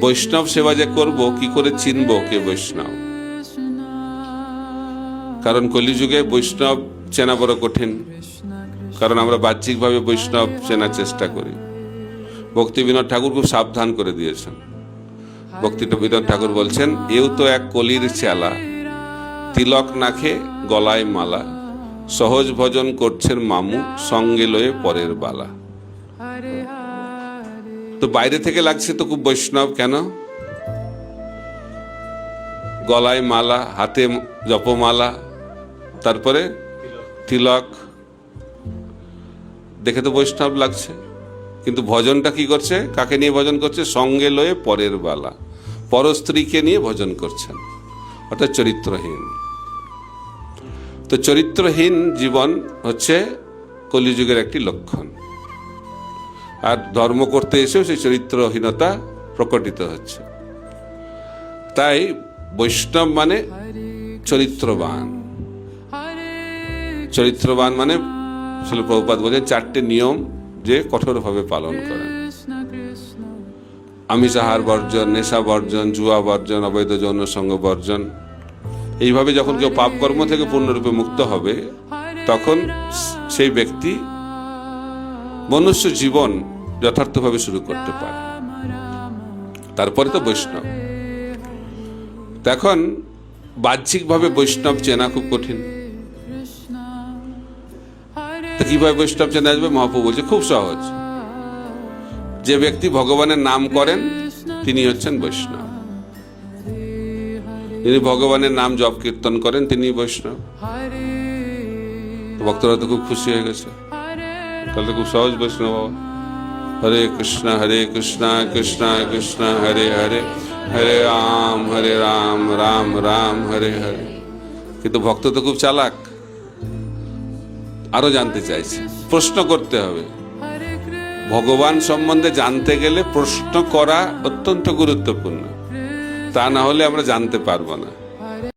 বৈষ্ণব সেবা যে করব, কি করে চিনব কে বৈষ্ণব? কারণ কলিযুগে বৈষ্ণব চেনা বড় কঠিন, কারণ আমরা বাহ্যিকভাবে বৈষ্ণব চেনার চেষ্টা করি। ভক্তি বিনোদ ঠাকুর খুব সাবধান করে দিয়েছেন। ভক্তি বিনোদ ঠাকুর বলছেন, এও তো এক কলির চেলা, তিলক নাখে গলায় মালা, সহজ ভজন করছেন মামু, সঙ্গে লয়ে পরের বালা। তো বাইরে থেকে লাগছে তো খুব বৈষ্ণব, কেন? গলায় মালা, হাতে জপমালা, তারপরে তিলক, দেখে তো বৈষ্ণব লাগছে। কিন্তু ভজনটা কি করছে? কাকে নিয়ে ভজন করছে? সঙ্গে লয়ে পরের বালা, পরস্ত্রীকে নিয়ে ভজন করছেন, অর্থাৎ চরিত্রহীন। তো চরিত্রহীন জীবন হচ্ছে কলিযুগের একটি লক্ষণ। আর ধর্ম করতে এসেও সেই চরিত্রহীনতা প্রকটিত হচ্ছে। তাই বৈষ্ণব মানে চরিত্রবান। চরিত্রবান মানে শিল প্রভুপাদ বলেন 4টে নিয়ম যে কঠোরভাবে পালন করেন। আমিষাহার বর্জন, নেশা বর্জন, জুয়া বর্জন, অবৈধ যৌন সঙ্গ বর্জন। এইভাবে যখন কেউ পাপ কর্ম থেকে পূর্ণরূপে মুক্ত হবে, তখন সেই ব্যক্তি মনুষ্য জীবন যথার্থভাবে শুরু করতে পারে। তারপরে তো বৈষ্ণব। এখন বাহ্যিকভাবে বৈষ্ণব চেনা খুব কঠিন। তো কিভাবে বৈষ্ণব চেনা আসবে? মহাপ্রভু বলছে খুব সহজ। যে ব্যক্তি ভগবানের নাম করেন তিনি হচ্ছেন বৈষ্ণব। যিনি ভগবানের নাম জপ কীর্তন করেন তিনি বৈষ্ণব। ভক্তরা তো খুব খুশি হয়ে গেছে, তাহলে খুব সহজ বৈষ্ণব। হরে কৃষ্ণ কৃষ্ণ কৃষ্ণ হরে হরে, হরে রাম রাম রাম হরে হরে। কিন্তু ভক্ত তো খুব চালাক, আরো জানতে চাইছে, প্রশ্ন করতে হবে। ভগবান সম্বন্ধে জানতে গেলে প্রশ্ন করা অত্যন্ত গুরুত্বপূর্ণ, তা না হলে আমরা জানতে পারবো না।